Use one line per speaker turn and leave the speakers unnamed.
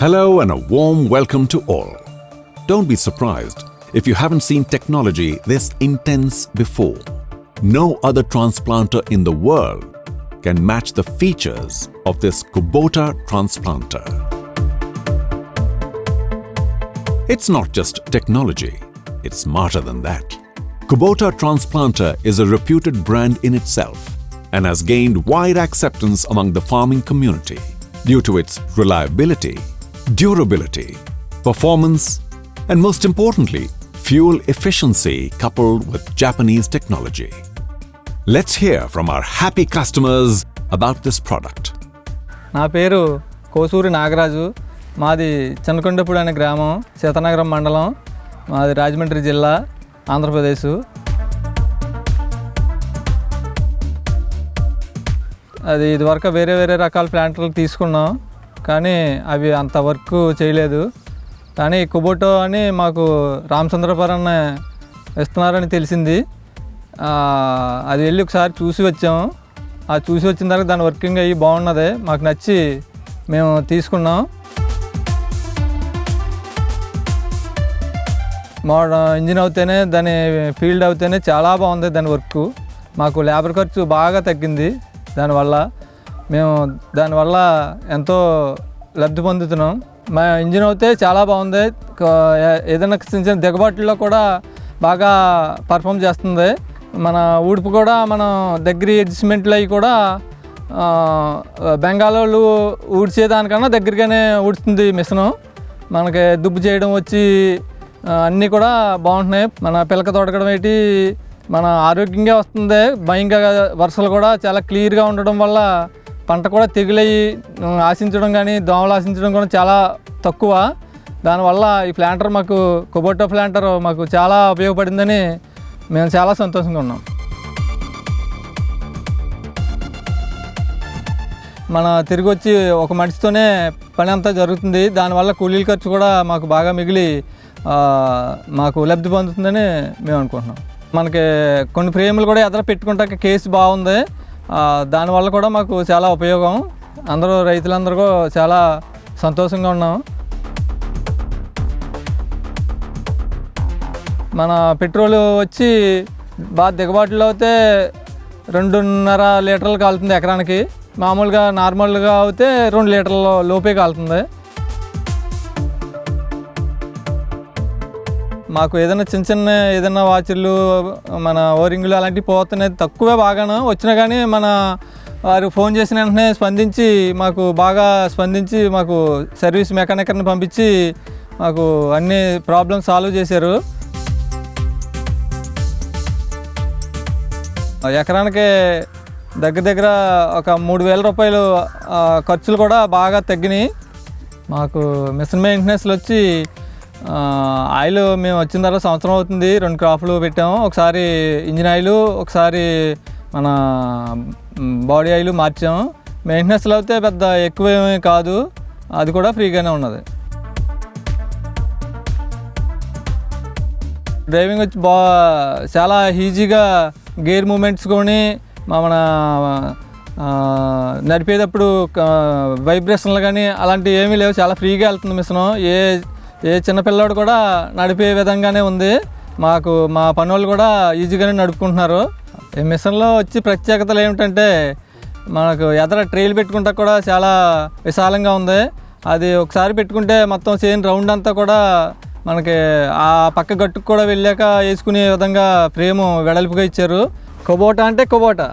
Hello and a warm welcome to all. Don't be surprised if you haven't seen technology this intense before. No other transplanter in the world can match the features of this Kubota transplanter. It's not just technology, it's smarter than that. Kubota Transplanter is a reputed brand in itself and has gained wide acceptance among the farming community due to its reliability, durability, performance, and most importantly, fuel efficiency coupled with Japanese technology. Let's hear from our happy customers about this product.
నా పేరు కోసూరి నాగరాజు. మాది చన్నకొండపూడి అనే గ్రామం, సీతానగరం మండలం, మాది రాజమండ్రి జిల్లా, ఆంధ్రప్రదేశ్. అది ఇదివరకు వేరే రకాల ప్లాంటర్లు తీసుకున్నాం, కానీ అవి అంత వర్క్ చేయలేదు. కానీ కుబోటో అని మాకు రామచంద్రపురం ఇస్తున్నారని తెలిసింది. అది వెళ్ళి ఒకసారి చూసి వచ్చాము. ఆ చూసి వచ్చిన తర్వాత దాని వర్కింగ్ అయ్యి బాగున్నది, మాకు నచ్చి మేము తీసుకున్నాం. ఇంజిన్ అవుతేనే దాని ఫీల్డ్ అవుతేనే చాలా బాగుంది దాని వర్క్. మాకు లేబర్ ఖర్చు బాగా తగ్గింది. మేము దానివల్ల ఎంతో లబ్ధి పొందుతున్నాం. మా ఇంజిన్ అయితే చాలా బాగుంది. ఏదైనా చిన్న దిగబాటులో కూడా బాగా పర్ఫామ్ చేస్తుంది. మన ఊడుపు కూడా మనం దగ్గర అడ్జస్ట్మెంట్లు అవి కూడా బెంగాలోళ్ళు ఊడ్చేదానికన్నా దగ్గరగానే ఊడుస్తుంది మిషను. మనకి దుబ్బు చేయడం వచ్చి అన్నీ కూడా బాగుంటున్నాయి. మన పిలక తోడకడం ఏంటి మన ఆరోగ్యంగా వస్తుంది. భయంగా వర్షాలు కూడా చాలా క్లియర్గా ఉండడం వల్ల పంట కూడా తెగులయ్యి ఆశించడం కానీ దోమలు ఆశించడం కూడా చాలా తక్కువ. దానివల్ల ఈ ప్లాంటర్ మాకు కుబోటో ప్లాంటర్ మాకు చాలా ఉపయోగపడిందని మేము చాలా సంతోషంగా ఉన్నాం. మన తిరిగి వచ్చి ఒక మనిషితోనే పని అంతా జరుగుతుంది. దానివల్ల కూలీల ఖర్చు కూడా మాకు బాగా మిగిలి మాకు లబ్ధి పొందుతుందని మేము అనుకుంటున్నాం. మనకి కొన్ని ఫ్రేములు కూడా ఎదురు పెట్టుకుంటాక కేసు బాగుంది. దానివల్ల కూడా మాకు చాలా ఉపయోగం. రైతులందరూ కూడా చాలా సంతోషంగా ఉన్నాం. మన పెట్రోల్ వచ్చి బాగా దిగబాటులో అయితే 2.5 లీటర్లు కాలుతుంది ఎకరానికి. మామూలుగా నార్మల్గా అయితే 2 లీటర్ల లోపే కాలుతుంది. మాకు ఏదైనా చిన్న వాచర్లు మన ఓరింగులు అలాంటివి పోతున్నాయి తక్కువే. బాగాను వచ్చినా కానీ మన వారు ఫోన్ చేసిన వెంటనే స్పందించి మాకు సర్వీస్ మెకానికర్ని పంపించి మాకు అన్ని ప్రాబ్లమ్స్ సాల్వ్ చేశారు. ఎకరానికి దగ్గర ఒక 3,000 రూపాయలు ఖర్చులు కూడా బాగా తగ్గినాయి. మాకు మిషన్ మెయింటెనెన్స్లు వచ్చి ఆయిల్ మేము వచ్చిన తర్వాత సంవత్సరం అవుతుంది. 2 క్రాప్లు పెట్టాము. ఒకసారి ఇంజిన్ ఆయిల్, ఒకసారి మన బాడీ ఆయిల్ మార్చాము. మెయింటెనెన్స్లో అయితే పెద్ద ఎక్కువేమీ కాదు, అది కూడా ఫ్రీగానే ఉన్నది. డ్రైవింగ్ వచ్చి చాలా ఈజీగా గేర్ మూమెంట్స్ కొని మన నడిపేటప్పుడు వైబ్రేషన్లు కానీ అలాంటివి ఏమీ లేవు. చాలా ఫ్రీగా వెళ్తుంది మిషను. ఏ చిన్నపిల్లాడు కూడా నడిపే విధంగానే ఉంది. మా పనులు కూడా ఈజీగానే నడుపుకుంటున్నారు. ఈ మిషన్లో వచ్చి ప్రత్యేకతలు ఏమిటంటే మనకు ఎదర ట్రైల్ పెట్టుకుంటా కూడా చాలా విశాలంగా ఉంది. అది ఒకసారి పెట్టుకుంటే మొత్తం చేను రౌండ్ అంతా కూడా మనకి ఆ పక్క గట్టుకు కూడా వెళ్ళాక వేసుకునే విధంగా ఫ్రేము వెడల్పుగా ఇచ్చారు. కుబోటా అంటే కుబోటా.